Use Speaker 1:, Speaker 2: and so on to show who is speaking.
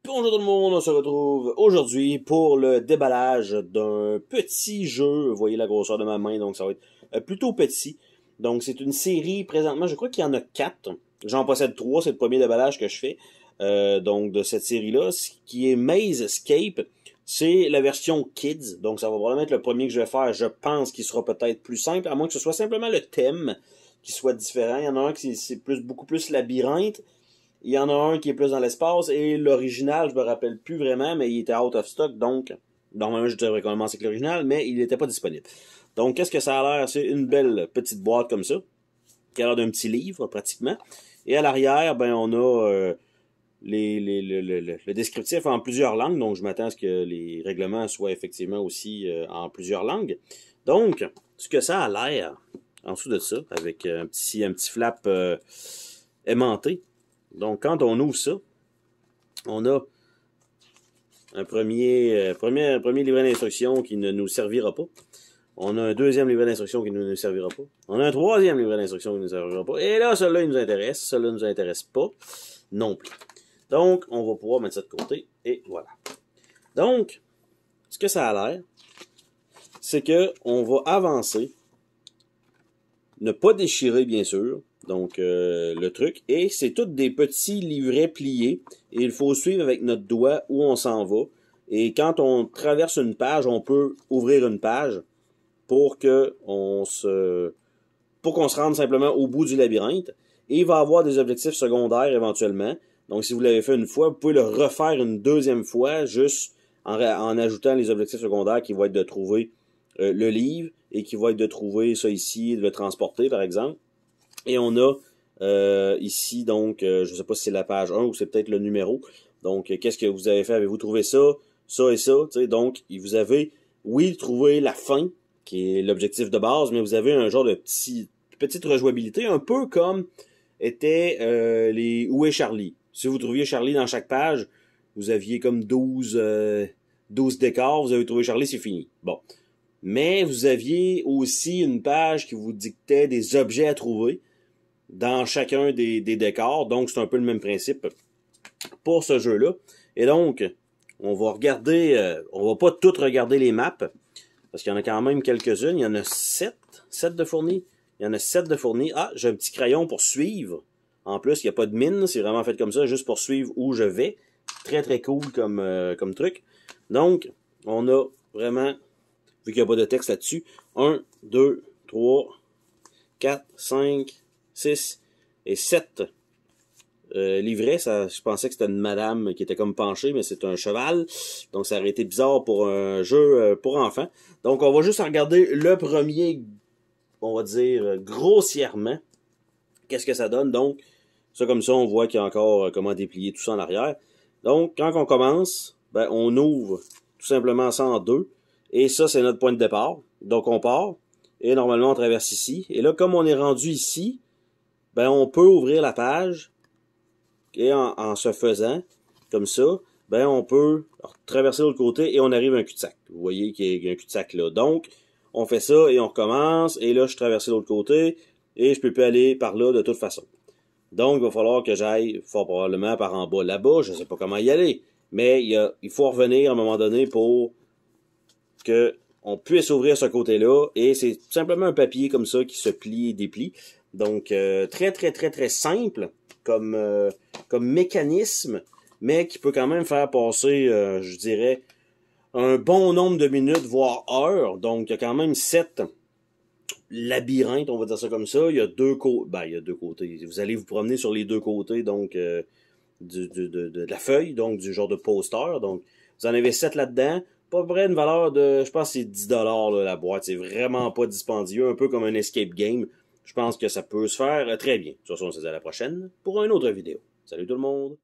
Speaker 1: Bonjour tout le monde, on se retrouve aujourd'hui pour le déballage d'un petit jeu. Vous voyez la grosseur de ma main, donc ça va être plutôt petit. Donc c'est une série, présentement, je crois qu'il y en a 4. J'en possède 3, c'est le premier déballage que je fais. Donc de cette série-là, qui est Maze Escape. C'est la version Kids, donc ça va probablement être le premier que je vais faire. Je pense qu'il sera peut-être plus simple, à moins que ce soit simplement le thème qui soit différent. Il y en a un qui c'est beaucoup plus labyrinthe. Il y en a un qui est plus dans l'espace, et l'original, je me rappelle plus vraiment, mais il était out of stock, donc normalement je devrais commencer avec l'original, mais il n'était pas disponible. Donc qu'est-ce que ça a l'air? C'est une belle petite boîte comme ça, qui a l'air d'un petit livre pratiquement. Et à l'arrière, ben on a le descriptif en plusieurs langues, donc je m'attends à ce que les règlements soient effectivement aussi en plusieurs langues. Donc, ce que ça a l'air, en dessous de ça, avec un petit flap aimanté. Donc, quand on ouvre ça, on a un premier livret d'instructions qui ne nous servira pas. On a un deuxième livret d'instructions qui ne nous servira pas. On a un troisième livret d'instructions qui ne nous servira pas. Et là, celui-là, il nous intéresse. Celui-là ne nous intéresse pas non plus. Donc, on va pouvoir mettre ça de côté. Et voilà. Donc, ce que ça a l'air, c'est que on va avancer. Ne pas déchirer, bien sûr. Donc, le truc. Et c'est tous des petits livrets pliés. Et il faut suivre avec notre doigt où on s'en va. Et quand on traverse une page, on peut ouvrir une page pour qu'on se rende simplement au bout du labyrinthe. Et il va avoir des objectifs secondaires éventuellement. Donc, si vous l'avez fait une fois, vous pouvez le refaire une deuxième fois, juste en ajoutant les objectifs secondaires qui vont être de trouver le livre et qui vont être de trouver ça ici, de le transporter, par exemple. Et on a ici, donc, je ne sais pas si c'est la page 1 ou c'est peut-être le numéro. Donc, qu'est-ce que vous avez fait? Avez-vous trouvé ça, ça et ça? T'sais, donc, vous avez, oui, trouvé la fin, qui est l'objectif de base, mais vous avez un genre de petite rejouabilité, un peu comme était les Où est Charlie? Si vous trouviez Charlie dans chaque page, vous aviez comme 12 décors, vous avez trouvé Charlie, c'est fini. Bon. Mais vous aviez aussi une page qui vous dictait des objets à trouver dans chacun des décors. Donc, c'est un peu le même principe pour ce jeu-là. Et donc, on va regarder, on va pas toutes regarder les maps, parce qu'il y en a quand même quelques-unes. Il y en a 7 de fournis. Il y en a 7 de fournis. Ah, j'ai un petit crayon pour suivre. En plus, il n'y a pas de mine, c'est vraiment fait comme ça, juste pour suivre où je vais. Très, très cool comme truc. Donc, on a vraiment, vu qu'il n'y a pas de texte là-dessus, 1, 2, 3, 4, 5, 6 et 7 livrets. Ça, je pensais que c'était une madame qui était comme penchée, mais c'est un cheval. Donc, ça aurait été bizarre pour un jeu pour enfants. Donc, on va juste regarder le premier, on va dire, grossièrement. Qu'est-ce que ça donne? Donc, ça comme ça, on voit qu'il y a encore comment déplier tout ça en arrière. Donc, quand on commence, ben, on ouvre tout simplement ça en deux. Et ça, c'est notre point de départ. Donc, on part. Et normalement, on traverse ici. Et là, comme on est rendu ici, ben, on peut ouvrir la page. Et en se faisant, comme ça, ben, on peut traverser de l'autre côté et on arrive à un cul-de-sac. Vous voyez qu'il y a un cul-de-sac là. Donc, on fait ça et on recommence. Et là, je traverse de l'autre côté. Et je peux plus aller par là de toute façon. Donc, il va falloir que j'aille fort probablement par en bas là-bas. Je ne sais pas comment y aller. Mais il faut revenir à un moment donné pour que on puisse ouvrir ce côté-là. Et c'est simplement un papier comme ça qui se plie et déplie. Donc, très, très, très, très simple comme mécanisme, mais qui peut quand même faire passer, je dirais, un bon nombre de minutes, voire heures. Donc, il y a quand même 7 labyrinthe, on va dire ça comme ça. Il y a deux côtés. Ben, il y a deux côtés. Vous allez vous promener sur les deux côtés, donc, de la feuille, donc du genre de poster. Donc, vous en avez 7 là-dedans. Pas près une valeur de, je pense que c'est 10$ là, la boîte. C'est vraiment pas dispendieux, un peu comme un escape game. Je pense que ça peut se faire très bien. De toute façon, on se dit à la prochaine pour une autre vidéo. Salut tout le monde!